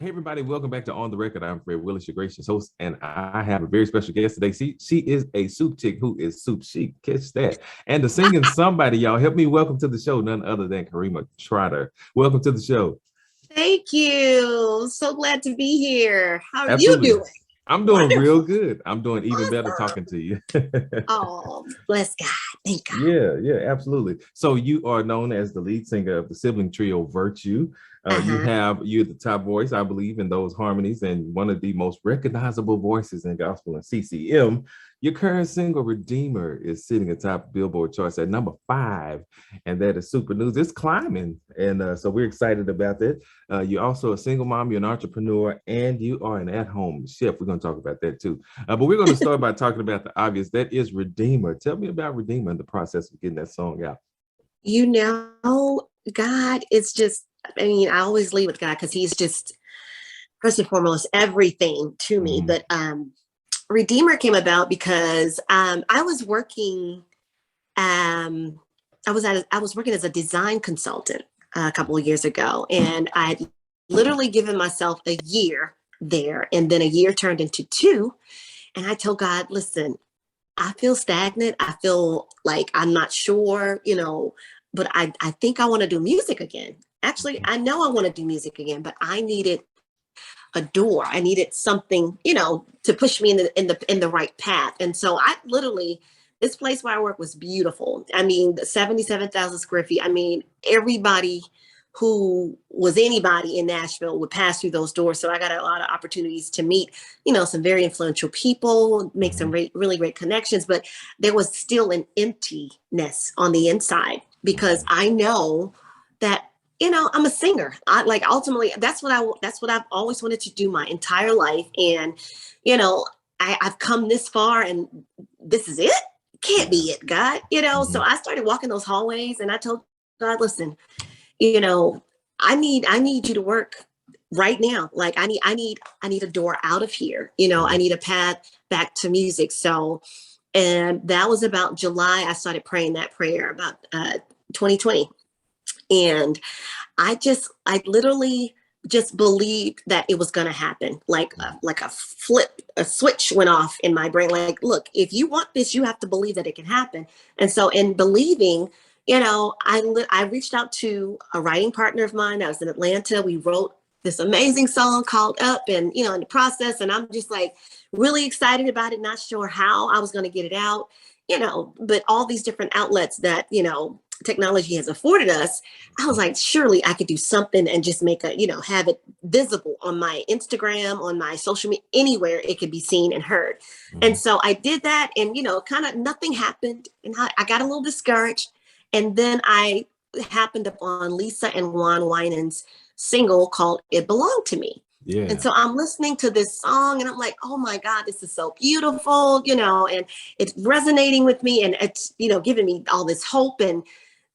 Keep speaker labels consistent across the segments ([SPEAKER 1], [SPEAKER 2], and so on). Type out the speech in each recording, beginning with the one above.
[SPEAKER 1] Hey everybody, welcome back to On the Record. I'm Fred Willis, your gracious host, and I have a very special guest today. She is a soup chick who is soup chic. Catch that. And the singing somebody, y'all, help me welcome to the show, none other than Karima Trotter. Welcome to the show.
[SPEAKER 2] Thank you. So glad to be here. How are you
[SPEAKER 1] Absolutely.
[SPEAKER 2] doing?
[SPEAKER 1] I'm doing real
[SPEAKER 2] Wonderful.
[SPEAKER 1] good. I'm doing even better
[SPEAKER 2] Awesome.
[SPEAKER 1] talking to you.
[SPEAKER 2] Oh, bless God. Thank God.
[SPEAKER 1] Yeah, absolutely. So you are known as the lead singer of the sibling trio Virtue.
[SPEAKER 2] Uh-huh.
[SPEAKER 1] You're the top voice, I believe, in those harmonies, and one of the most recognizable voices in gospel and CCM. Your current single Redeemer is sitting atop Billboard charts at number 5, and that is super news. It's climbing, and so we're excited about that. You're also a single mom, you're an entrepreneur, and you are an at-home chef. We're going to talk about that too. But we're going to start by talking about the obvious. That is Redeemer. Tell me about Redeemer and the process of getting that song out.
[SPEAKER 2] God is just, I always lead with God because he's just, first and foremost, everything to me.
[SPEAKER 1] Mhm.
[SPEAKER 2] But Redeemer came about because I was working, I was working as a design consultant a couple of years ago, and I had literally given myself a year there, and then a year turned into two. And I told God, listen, I feel stagnant. I feel like I'm not sure, but I think I want to do music again. Actually, I know I want to do music again, but I needed a door. I needed something, to push me in the right path. And so I literally, this place where I work was beautiful. I mean, 77,000 square feet. I mean, everybody who was anybody in Nashville would pass through those doors. So I got a lot of opportunities to meet, some very influential people, make some
[SPEAKER 1] Mhm.
[SPEAKER 2] really great connections, but there was still an emptiness on the inside because
[SPEAKER 1] Mhm.
[SPEAKER 2] I know that I'm a singer. I like ultimately that's what I've always wanted to do my entire life. And, you know, I've come this far and this is it. Can't
[SPEAKER 1] Yeah.
[SPEAKER 2] be it, God. So
[SPEAKER 1] Mhm.
[SPEAKER 2] I started walking those hallways and I told God, listen, you know, I need you to work right now. Like I need a door out of here. I
[SPEAKER 1] Mhm.
[SPEAKER 2] need a path back to music. So and that was about July. I started praying that prayer about 2020. And I literally just believed that it was going to happen. Like a switch went off in my brain. Like, look, if you want this, you have to believe that it can happen. And so, in believing, I reached out to a writing partner of mine. I was in Atlanta. We wrote this amazing song called Up, and in the process, and I'm just like really excited about it. Not sure how I was going to get it out. But all these different outlets that technology has afforded us, I was like, surely I could do something and just have it visible on my Instagram, on my social media, anywhere it could be seen and heard. And
[SPEAKER 1] Mhm.
[SPEAKER 2] so I did that, and kind of nothing happened, and I got a little discouraged. And then I happened upon Lisa and Juan Winans single called "It Belonged to Me." And
[SPEAKER 1] Yeah.
[SPEAKER 2] so I'm listening to this song and I'm like, oh my God, this is so beautiful, and it's resonating with me, and it's, giving me all this hope and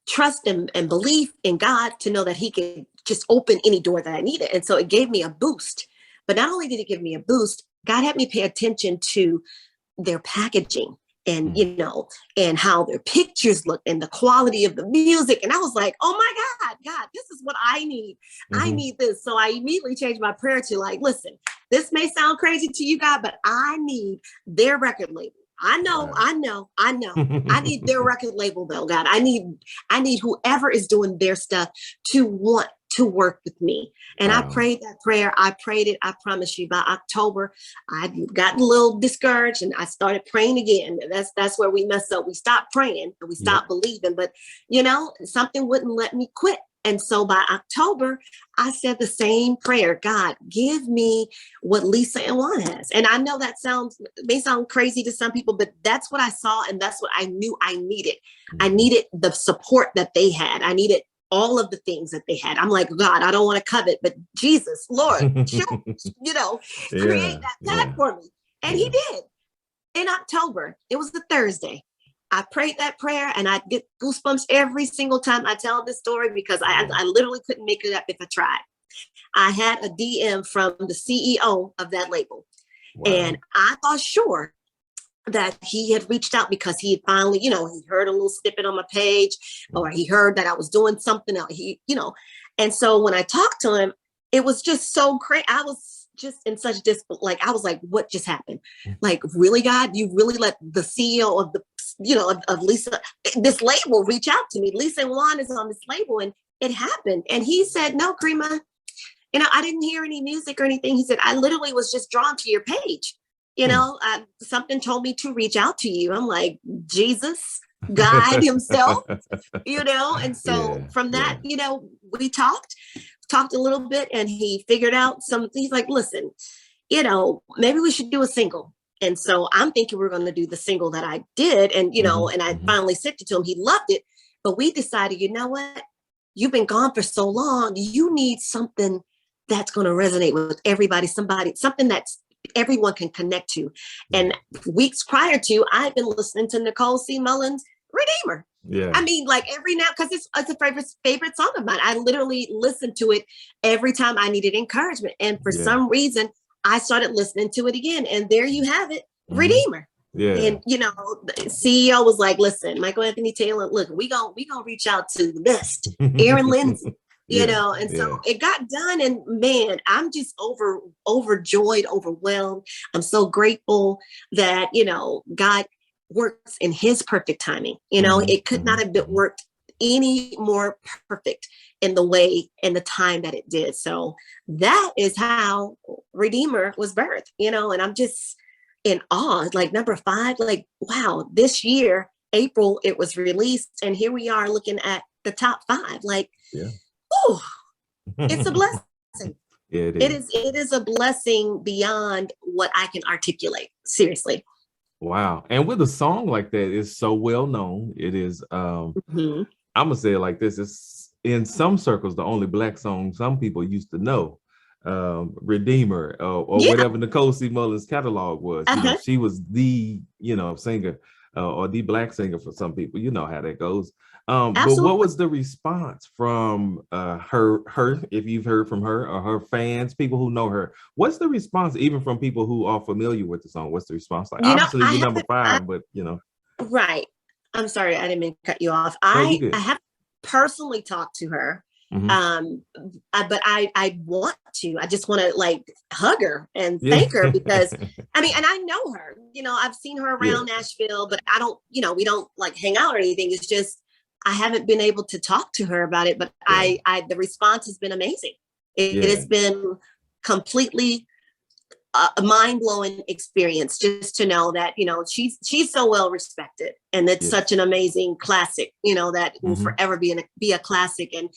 [SPEAKER 2] trust and belief in God to know that he could just open any door that I needed. And so it gave me a boost. But not only did it give me a boost, God had me pay attention to their packaging and
[SPEAKER 1] Mhm.
[SPEAKER 2] and how their pictures look and the quality of the music. And I was like, oh my God, this is what I need. I
[SPEAKER 1] Mhm.
[SPEAKER 2] need this. So I immediately changed my prayer to like, listen, this may sound crazy to you, God, but I need their record label. I know,
[SPEAKER 1] Wow.
[SPEAKER 2] I know, I know. I need their record label though, God. I need whoever is doing their stuff to want to work with me. And I
[SPEAKER 1] Wow.
[SPEAKER 2] prayed that prayer. I prayed it. I promise you by October, I'd gotten a little discouraged and I started praying again. That's where we messed up. We stopped praying and we
[SPEAKER 1] Yep.
[SPEAKER 2] stopped believing, but something wouldn't let me quit. And so by October, I said the same prayer. God, give me what Lisa and Juan has. And I know that may sound crazy to some people, but that's what I saw and that's what I knew I needed. I
[SPEAKER 1] Mhm.
[SPEAKER 2] needed the support that they had. I needed all of the things that they had. I'm like, God, I don't want to covet, but Jesus, Lord, show, you know, create
[SPEAKER 1] Yeah.
[SPEAKER 2] that path
[SPEAKER 1] Yeah.
[SPEAKER 2] for me. And he
[SPEAKER 1] Yeah.
[SPEAKER 2] did. In October, it was a Thursday. I prayed that prayer and I get goosebumps every single time I tell this story because
[SPEAKER 1] Yeah.
[SPEAKER 2] I literally couldn't make it up if I tried. I had a DM from the CEO of that label. And
[SPEAKER 1] Wow.
[SPEAKER 2] I thought sure that he had reached out because he had finally, he heard a little snippet on my page or
[SPEAKER 1] Mhm.
[SPEAKER 2] he heard that I was doing something else. And so when I talked to him, it was just so crazy. I was just in such like, I was like, what just happened? Like, really, God, you really let the CEO of the, of Lisa, this label reach out to me. Lisa and Juan is on this label, and it happened. And he said, no, Karima, I didn't hear any music or anything. He said, I literally was just drawn to your page. Something told me to reach out to you. I'm like, Jesus, God himself, and so from that, we talked a little bit, and he figured out he's like, listen, maybe we should do a single. And so I'm thinking we're going to do the single that I did. And, and I finally sent it to him. He loved it. But we decided, you know what? You've been gone for so long. You need something that's going to resonate with everybody, something that's everyone can connect to. And weeks prior to, I've been listening to Nichole C. Mullen's Redeemer.
[SPEAKER 1] Yeah.
[SPEAKER 2] I mean, like every now, because it's a favorite song of mine. I literally listened to it every time I needed encouragement. And for some reason, I started listening to it again. And there you have it, Redeemer. Yeah. And, the CEO was like, listen, Michael Anthony Taylor, look, we gonna reach out to the best, Aaron Lindsay, and so it got done. And man, I'm just overjoyed, overwhelmed. I'm so grateful that, God works in his perfect timing. It could not have been worked any more perfect in the way and the time that it did. So that is how Redeemer was birthed, and I'm just in awe. Like number 5, like, wow, this year, April, it was released. And here we are looking at the top 5. Like, it's a blessing. It is a blessing beyond what I can articulate. Seriously.
[SPEAKER 1] Wow. And with a song like that, it's so well known. It is, I'm gonna say it like this. It's in some circles, the only Black song some people used to know. Redeemer or whatever Nichole C. Mullen's catalog was. She was the singer or the Black singer for some people. You know how that goes. But what was the response from her, if you've heard from her, or her fans, people who know her? What's the response, even from people who are familiar with the song? What's the response like? Obviously, you're number 5, but
[SPEAKER 2] Right. I'm sorry, I didn't mean to cut you off. I have personally talked to her. But I want to. I just want to like hug her and thank her, because I mean, and I know her. I've seen her around Nashville, but I don't. We don't like hang out or anything. It's just I haven't been able to talk to her about it. But the response has been amazing. It has been completely a mind-blowing experience, just to know that she's so well respected, and it's such an amazing classic. That will forever be a classic. And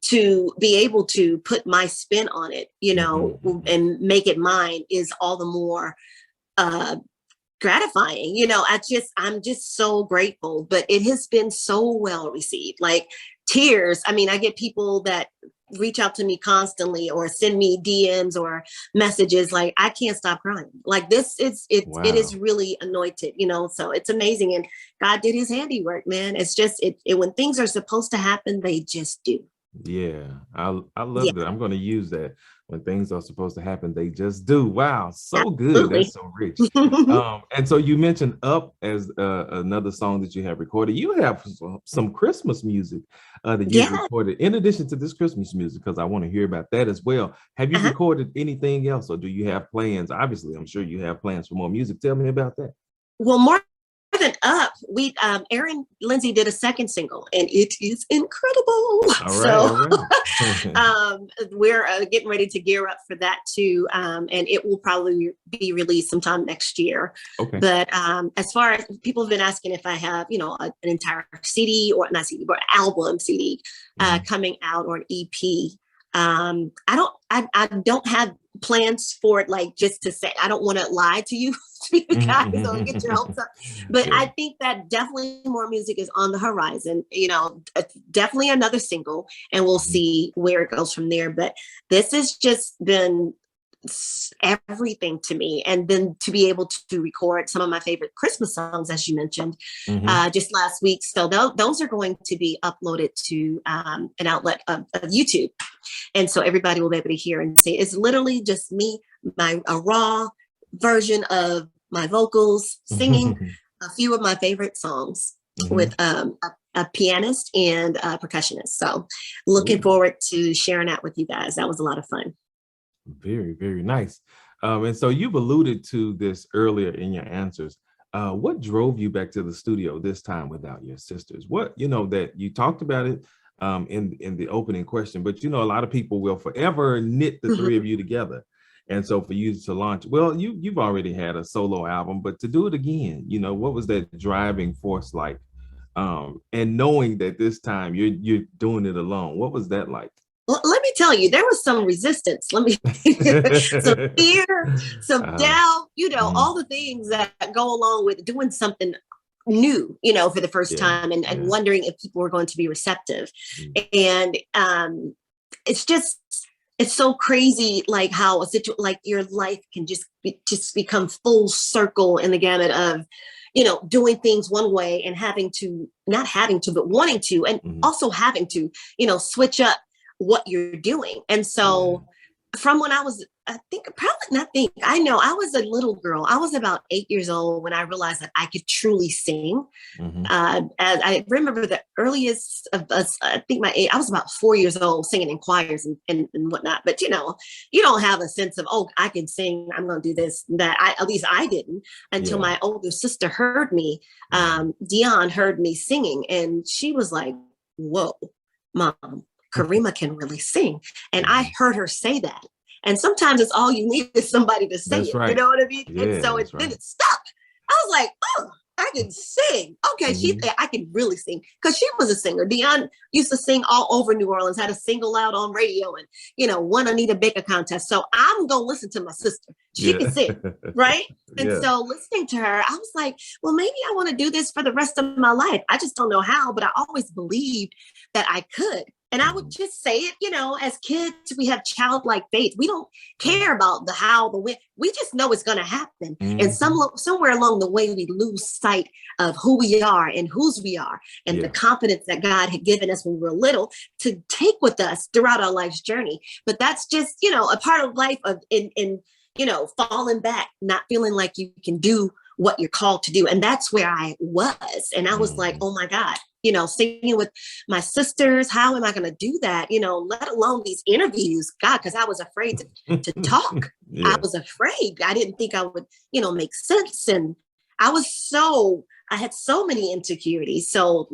[SPEAKER 2] to be able to put my spin on it, and make it mine is all the more gratifying. I'm just so grateful, but it has been so well received. Like tears. I mean, I get people that reach out to me constantly or send me DMs or messages. Like, I can't stop crying. Like this is, it is really anointed, so it's amazing. And God did his handiwork, man. It's just, when things are supposed to happen, they just do.
[SPEAKER 1] Yeah, I love that. I'm going to use that. When things are supposed to happen, they just do. Wow, so good. That's so rich. And so you mentioned Up as another song that you have recorded. You have some Christmas music that you've recorded in addition to this Christmas music, because I want to hear about that as well. Have you recorded anything else, or do you have plans? Obviously, I'm sure you have plans for more music. Tell me about that.
[SPEAKER 2] Well, more than Up, we Aaron Lindsay did a second single, and it is incredible. We're getting ready to gear up for that too, and it will probably be released sometime next year. Okay. But as far as people have been asking if I have, an entire CD, or not CD, but album CD coming out, or an EP. I don't have plans for it, like just to say. I don't want to lie to you guys, so get your hopes up. But I think that definitely more music is on the horizon. Definitely another single, and we'll see where it goes from there. But this has just been everything to me, and then to be able to record some of my favorite Christmas songs, as you mentioned, just last week. So those are going to be uploaded to an outlet of YouTube, and so everybody will be able to hear and see. It's literally just me, a raw version of my vocals singing a few of my favorite songs with a a pianist and a percussionist. So looking forward to sharing that with you guys. That was a lot of fun.
[SPEAKER 1] Very, very nice. And so you've alluded to this earlier in your answers. What drove you back to the studio this time without your sisters? What, that you talked about it in the opening question, but a lot of people will forever knit the three of you together. And so for you to launch, well, you've already had a solo album, but to do it again, what was that driving force like? And knowing that this time you're doing it alone, what was that like?
[SPEAKER 2] Well, let me tell you, there was some resistance. Some fear, some doubt, all the things that go along with doing something new, for the first time and wondering if people were going to be receptive. And it's so crazy, like how like your life can just become full circle in the gamut of, doing things one way and not having to, but wanting to, and also having to, switch up what you're doing. And so from when I was, I know I was a little girl. I was about 8 years old when I realized that I could truly sing. As I remember the earliest of us, I think I was about 4 years old singing in choirs and whatnot. But, you don't have a sense of, oh, I can sing, I'm going to do this, that. At least I didn't until my older sister heard me. Dion heard me singing and she was like, whoa, Mom, Karima can really sing. And I heard her say that. And sometimes it's all you need is somebody to say it. Right. You know what I mean? Yeah, and so then it stuck. I was like, oh, I can sing. Okay, I can really sing. Because she was a singer. Dion used to sing all over New Orleans, had a single out on radio and, won Anita Baker contest. So I'm going to listen to my sister. She can sing, right? And so listening to her, I was like, well, maybe I want to do this for the rest of my life. I just don't know how, but I always believed that I could. And I would just say it, as kids, we have childlike faith. We don't care about the how, the when. We just know it's going to happen. And somewhere along the way, we lose sight of who we are and whose we are and the confidence that God had given us when we were little to take with us throughout our life's journey. But that's just, a part of life of in falling back, not feeling like you can do what you're called to do. And that's where I was. And I was like, oh my God. Singing with my sisters, how am I going to do that? Let alone these interviews, God, because I was afraid to talk. I was afraid. I didn't think I would, make sense. And I had so many insecurities. So,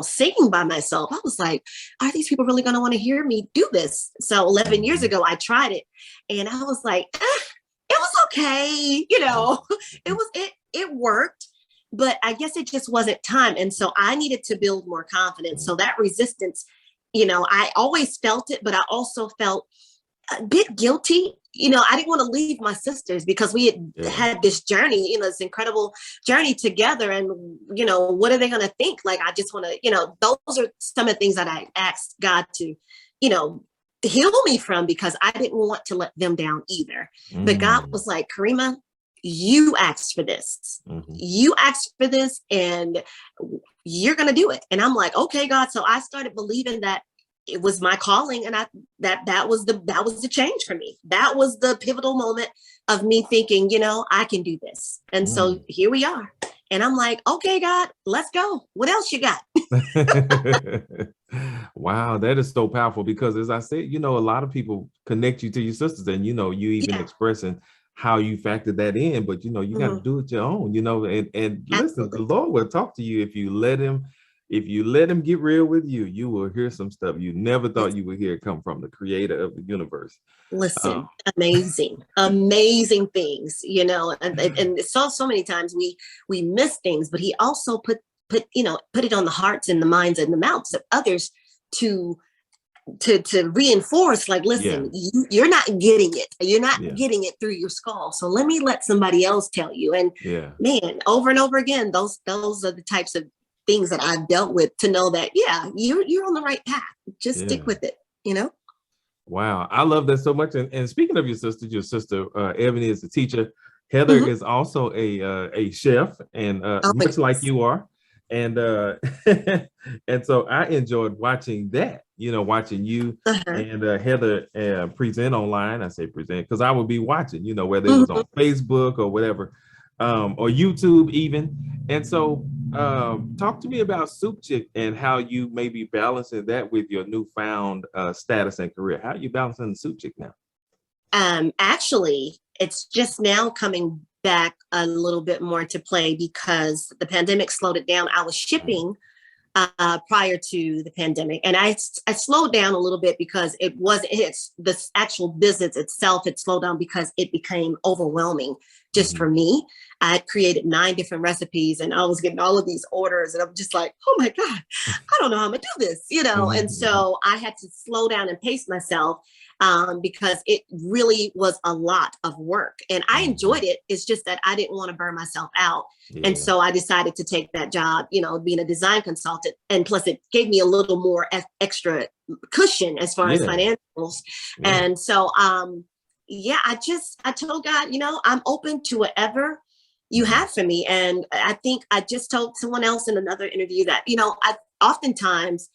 [SPEAKER 2] singing by myself, I was like, are these people really going to want to hear me do this? So 11 years ago, I tried it and I was like, it was okay. It worked. But I guess it just wasn't time. And so I needed to build more confidence. So that resistance, I always felt it, but I also felt a bit guilty. I didn't want to leave my sisters because we had this journey, this incredible journey together. And, what are they going to think? Like, I just want to, those are some of the things that I asked God to, heal me from because I didn't want to let them down either. But God was like, Karima, you asked for this. You asked for this and you're going to do it. And I'm like, okay, God. So I started believing that it was my calling and that was the change for me. That was the pivotal moment of me thinking, I can do this. And so here we are. And I'm like, okay, God, let's go. What else you got?
[SPEAKER 1] Wow, that is so powerful because as I said, a lot of people connect you to your sisters and, you even expressing how you factor that in, but you got to do it your own, and listen, the Lord will talk to you if you let him get real with you. You will hear some stuff you never thought you would hear come from the creator of the universe.
[SPEAKER 2] Listen, amazing things, and so many times we miss things, but he also put it on the hearts and the minds and the mouths of others to reinforce, like, listen, you're not getting it. You're not getting it through your skull. So let me let somebody else tell you. And man, over and over again, those are the types of things that I've dealt with to know that, you're on the right path. Just stick with it,
[SPEAKER 1] Wow. I love that so much. And speaking of your sister, Ebony is a teacher. Heather is also a chef and much like you are. And and so I enjoyed watching that, watching you and Heather present online. I say present because I would be watching, whether it was on Facebook or whatever, or YouTube even. And so Talk to me about Soup Chick and how you may be balancing that with your newfound status and career. How are you balancing the Soup Chick now?
[SPEAKER 2] Actually, it's just now coming back a little bit more into play because the pandemic slowed it down. I was shipping prior to the pandemic, and I slowed down a little bit because it's the actual business itself. It slowed down because it became overwhelming just for me. I had created 9 different recipes and I was getting all of these orders and I'm just like, oh my God, I don't know how I'm gonna do this, And so I had to slow down and pace myself because it really was a lot of work and I enjoyed it. It's just that I didn't want to burn myself out. Yeah. And so I decided to take that job, being a design consultant. And plus it gave me a little more extra cushion as far as financials. Yeah. And so, I told God, I'm open to whatever you have for me. And I think I just told someone else in another interview that, I oftentimes,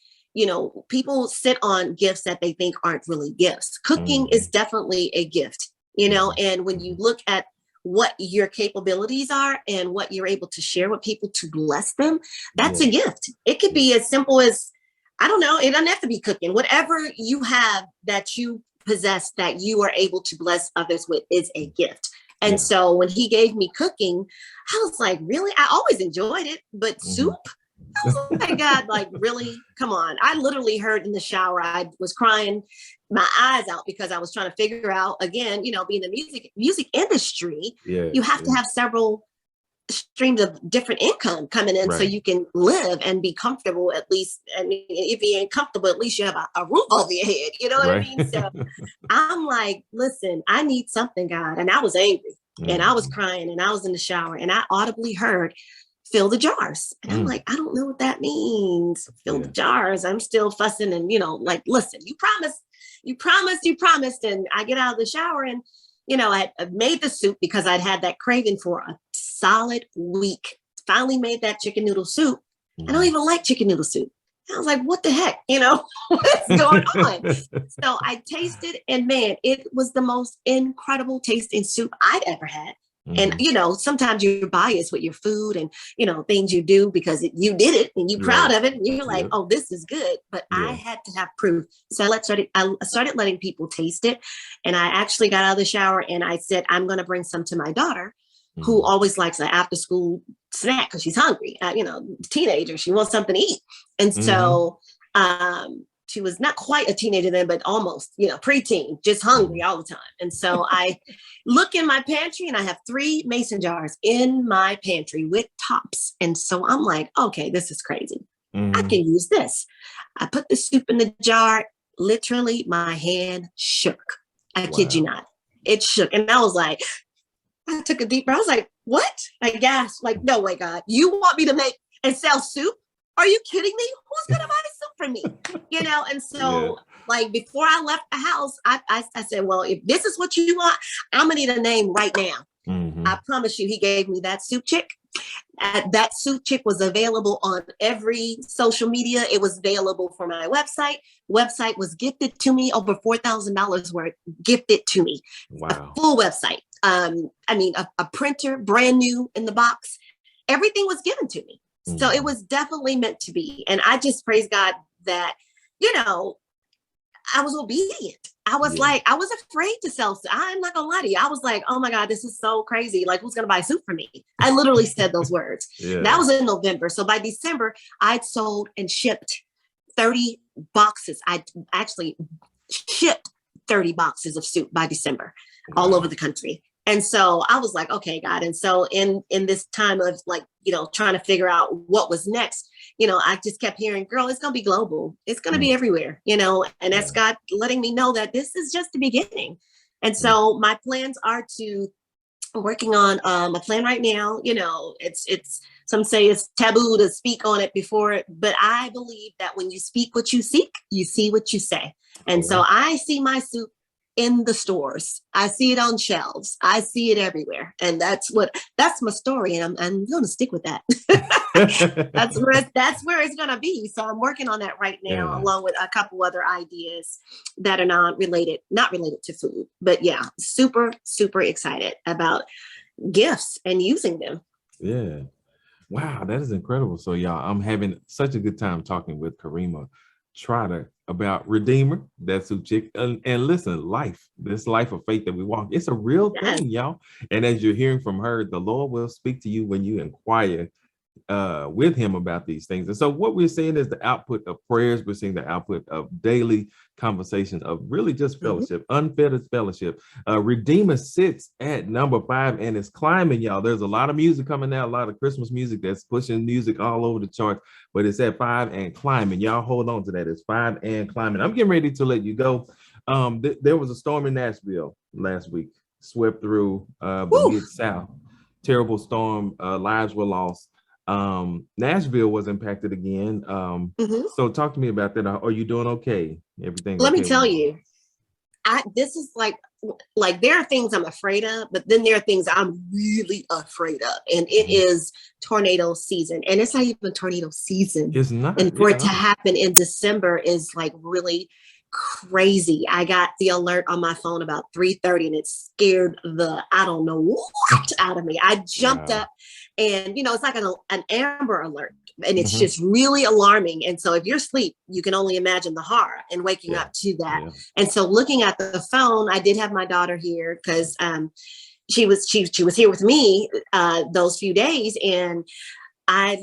[SPEAKER 2] people sit on gifts that they think aren't really gifts. Cooking is definitely a gift, and when you look at what your capabilities are and what you're able to share with people to bless them, that's a gift. It could be as simple as, I don't know, it doesn't have to be cooking. Whatever you have that you possess that you are able to bless others with is a gift. And so when he gave me cooking, I was like, really? I always enjoyed it, but soup? I was like, oh my God, like really? Come on. I literally heard in the shower, I was crying my eyes out because I was trying to figure out, again, being in the music industry, you have to have several streams of different income coming in so you can live and be comfortable at least. I mean, if you ain't comfortable, at least you have a roof over your head. You know what I mean? So I'm like, listen, I need something, God. And I was angry and I was crying and I was in the shower and I audibly heard, fill the jars. And I'm like, I don't know what that means. Fill the jars. I'm still fussing and, like, listen, you promised. And I get out of the shower and, I made the soup because I'd had that craving for a solid week. Finally made that chicken noodle soup. I don't even like chicken noodle soup. I was like, what the heck? What's going on? So I tasted and man, it was the most incredible tasting soup I'd ever had. And, sometimes you're biased with your food and, things you do because you did it and you're proud of it. And you're like, oh, this is good. But I had to have proof. So I started letting people taste it. And I actually got out of the shower and I said, I'm going to bring some to my daughter who always likes an after school snack because she's hungry. Teenager, she wants something to eat. And so she was not quite a teenager then, but almost, preteen, just hungry all the time. And so I look in my pantry and I have 3 mason jars in my pantry with tops. And so I'm like, okay, this is crazy. I can use this. I put the soup in the jar. Literally, my hand shook. I kid you not. It shook. And I was like, I took a deep breath. I was like, what? I gasped, like, no way, God. You want me to make and sell soup? Are you kidding me? Who's going to buy soup from me? And so like before I left the house, I said, well, if this is what you want, I'm going to need a name right now. I promise you, he gave me that soup chick. That soup chick was available on every social media. It was available for my website. Website was gifted to me, over $4,000 worth gifted to me. Wow. A full website. A printer, brand new in the box. Everything was given to me. So it was definitely meant to be. And I just praise God that, I was obedient. I was like, I was afraid to sell. I'm not gonna lie to you. I was like, oh my God, this is so crazy. Like, who's gonna buy soup for me? I literally said those words. That was in November. So by December, I'd sold and shipped 30 boxes. I actually shipped 30 boxes of soup by December all over the country. And so I was like, okay, God. And so in this time of like, trying to figure out what was next, I just kept hearing, girl, it's going to be global. It's going to be everywhere, and that's God letting me know that this is just the beginning. And so my plans are to working on a plan right now. It's some say it's taboo to speak on it before, but I believe that when you speak what you seek, you see what you say. And so I see my soup in the stores. I see it on shelves. I see it everywhere. And that's my story. And I'm going to stick with that. that's where it's going to be. So I'm working on that right now, along with a couple other ideas that are not related to food, but super, super excited about gifts and using them.
[SPEAKER 1] Yeah. Wow, that is incredible. So, y'all, I'm having such a good time talking with Karima Trotter about Redeemer. That's who chick. And listen, life, this life of faith that we walk, it's a real
[SPEAKER 2] Yes.
[SPEAKER 1] thing, y'all. And as you're hearing from her, the Lord will speak to you when you inquire with him about these things. And so what we're seeing is the output of prayers. We're seeing the output of daily conversation, of really just fellowship, unfettered fellowship. Redeemer sits at number 5 and is climbing, y'all. There's a lot of music coming out, a lot of Christmas music that's pushing music all over the charts, but it's at 5 and climbing. Y'all hold on to that. It's 5 and climbing. I'm getting ready to let you go. There was a storm in Nashville last week, swept through the Mid-South. Terrible storm. Lives were lost. Nashville was impacted again. So talk to me about that. Are you doing okay? Everything
[SPEAKER 2] Let
[SPEAKER 1] okay?
[SPEAKER 2] me tell you, this is like there are things I'm afraid of, but then there are things I'm really afraid of, and it is tornado season, and it's not even tornado season.
[SPEAKER 1] It's not,
[SPEAKER 2] and for it to happen in December is like really crazy. I got the alert on my phone about 3:30, and it scared the I don't know what out of me. I jumped up, and it's like an Amber Alert, and it's just really alarming. And so if you're asleep, you can only imagine the horror and waking up to that. And so looking at the phone, I did have my daughter here because she was here with me those few days, and I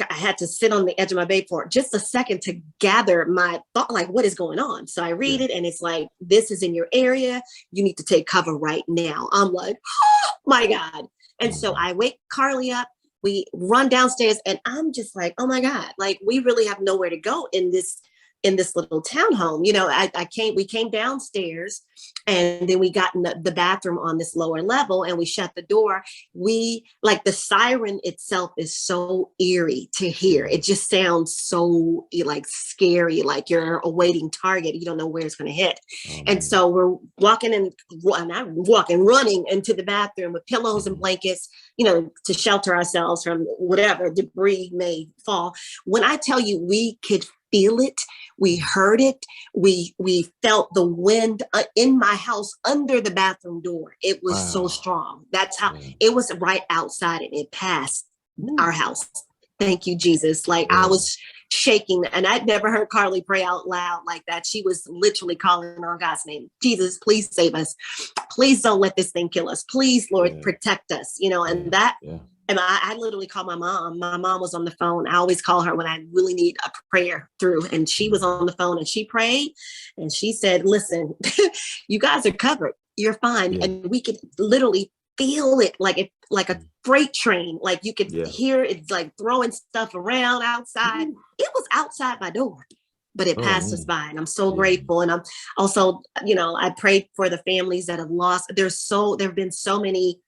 [SPEAKER 2] had to sit on the edge of my bed for just a second to gather my thought, like, what is going on? So I read it, and it's like, this is in your area. You need to take cover right now. I'm like, oh my God. And so I wake Carly up. We run downstairs, and I'm just like, oh my God, like we really have nowhere to go in this little townhome. We came downstairs, and then we got in the bathroom on this lower level, and we shut the door. The siren itself is so eerie to hear. It just sounds so like scary, like you're awaiting target. You don't know where it's going to hit. And so we're running into the bathroom with pillows and blankets, to shelter ourselves from whatever debris may fall. When I tell you, we could feel it. We heard it. We felt the wind in my house under the bathroom door. It was so strong. That's how it was, right outside, and it passed our house. Thank you, Jesus. I was shaking, and I'd never heard Carly pray out loud like that. She was literally calling on God's name. Jesus, please save us. Please don't let this thing kill us. Please, Lord, protect us. And that. And I literally called my mom. My mom was on the phone. I always call her when I really need a prayer through. And she was on the phone, and she prayed, and she said, listen, you guys are covered. You're fine. And we could literally feel it like a freight train. Like you could hear it like throwing stuff around outside. It was outside my door, but it passed us by. And I'm so grateful. And I'm also, I prayed for the families that have lost. There have been so many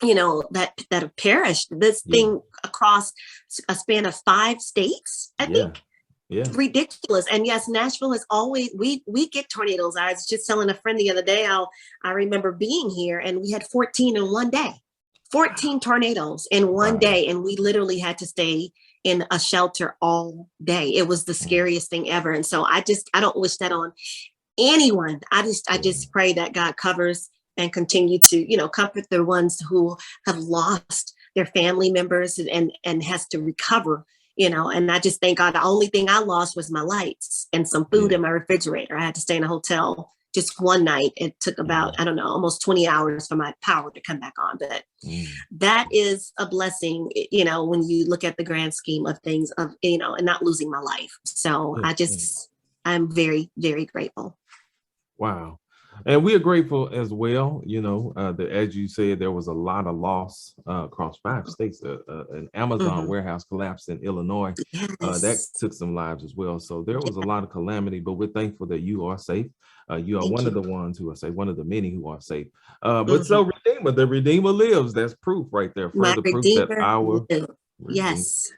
[SPEAKER 2] that have perished. This thing across a span of 5 states, I think. It's ridiculous. And yes, Nashville is always, we get tornadoes. I was just telling a friend the other day, I remember being here, and we had 14 in one day, 14 tornadoes in one day. And we literally had to stay in a shelter all day. It was the scariest thing ever. And so I don't wish that on anyone. I just pray that God covers and continue to, comfort the ones who have lost their family members and has to recover, and I just thank God. The only thing I lost was my lights and some food in my refrigerator. I had to stay in a hotel just one night. It took about, almost 20 hours for my power to come back on. But that is a blessing, when you look at the grand scheme of things and not losing my life. So I'm very, very grateful.
[SPEAKER 1] Wow. And we are grateful as well, that, as you said, there was a lot of loss across 5 states. An Amazon warehouse collapsed in Illinois. That took some lives as well. So there was a lot of calamity, but we're thankful that you are safe. You are one of the ones who are safe, one of the many who are safe. But so Redeemer, the Redeemer lives. That's proof right there. Further proof that our
[SPEAKER 2] yes.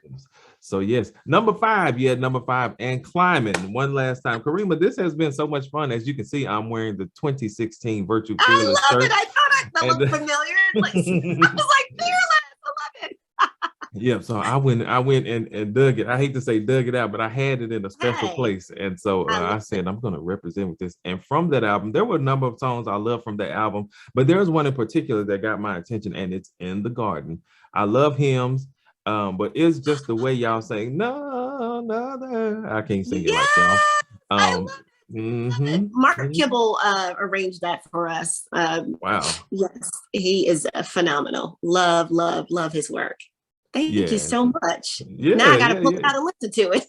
[SPEAKER 1] So yes, number 5, you had number 5 and climbing one last time. Karima, this has been so much fun. As you can see, I'm wearing the 2016 Virtue Fearless
[SPEAKER 2] shirt. I love it. I thought that looked familiar. I was like, Fearless. I love it.
[SPEAKER 1] Yeah, so I went and dug it. I hate to say dug it out, but I had it in a special
[SPEAKER 2] Hey,
[SPEAKER 1] place. And so
[SPEAKER 2] I love
[SPEAKER 1] I said, I'm going to represent with this. And from that album, there were a number of songs I love from that album, but there's one in particular that got my attention, and it's In the Garden. I love hymns, but it's just the way y'all sing, no, another. I can't sing it
[SPEAKER 2] yeah,
[SPEAKER 1] like y'all.
[SPEAKER 2] I
[SPEAKER 1] Um,
[SPEAKER 2] love it.
[SPEAKER 1] mhm,
[SPEAKER 2] Mark
[SPEAKER 1] mhm.
[SPEAKER 2] Kibble arranged that for us.
[SPEAKER 1] Wow.
[SPEAKER 2] Yes, he is phenomenal. Love, love, love his work. Thank you
[SPEAKER 1] Yeah.
[SPEAKER 2] so much. Now
[SPEAKER 1] Yeah,
[SPEAKER 2] I got to
[SPEAKER 1] yeah,
[SPEAKER 2] pull
[SPEAKER 1] yeah.
[SPEAKER 2] it out and listen to it.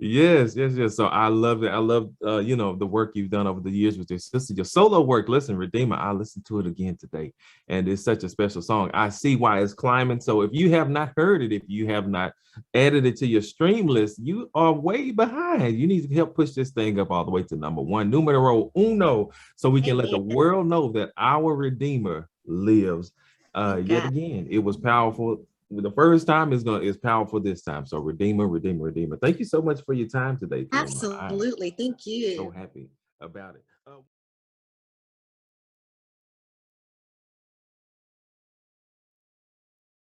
[SPEAKER 1] Yes, yes, yes. So I love it. I love the work you've done over the years with your sister, your solo work. Listen, Redeemer, I listened to it again today, and it's such a special song. I see why it's climbing. So if you have not heard it, if you have not added it to your stream list, you are way behind. You need to help push this thing up all the way to number one, numero uno, so we can let the
[SPEAKER 2] Amen.
[SPEAKER 1] world know that our Redeemer lives.
[SPEAKER 2] Thank
[SPEAKER 1] Yet
[SPEAKER 2] God.
[SPEAKER 1] again, it was powerful the first time is powerful this time. So Redeemer, Redeemer, Redeemer. Thank you so much for your time today, Karima. I'm
[SPEAKER 2] Absolutely. Thank
[SPEAKER 1] so
[SPEAKER 2] you.
[SPEAKER 1] happy about it.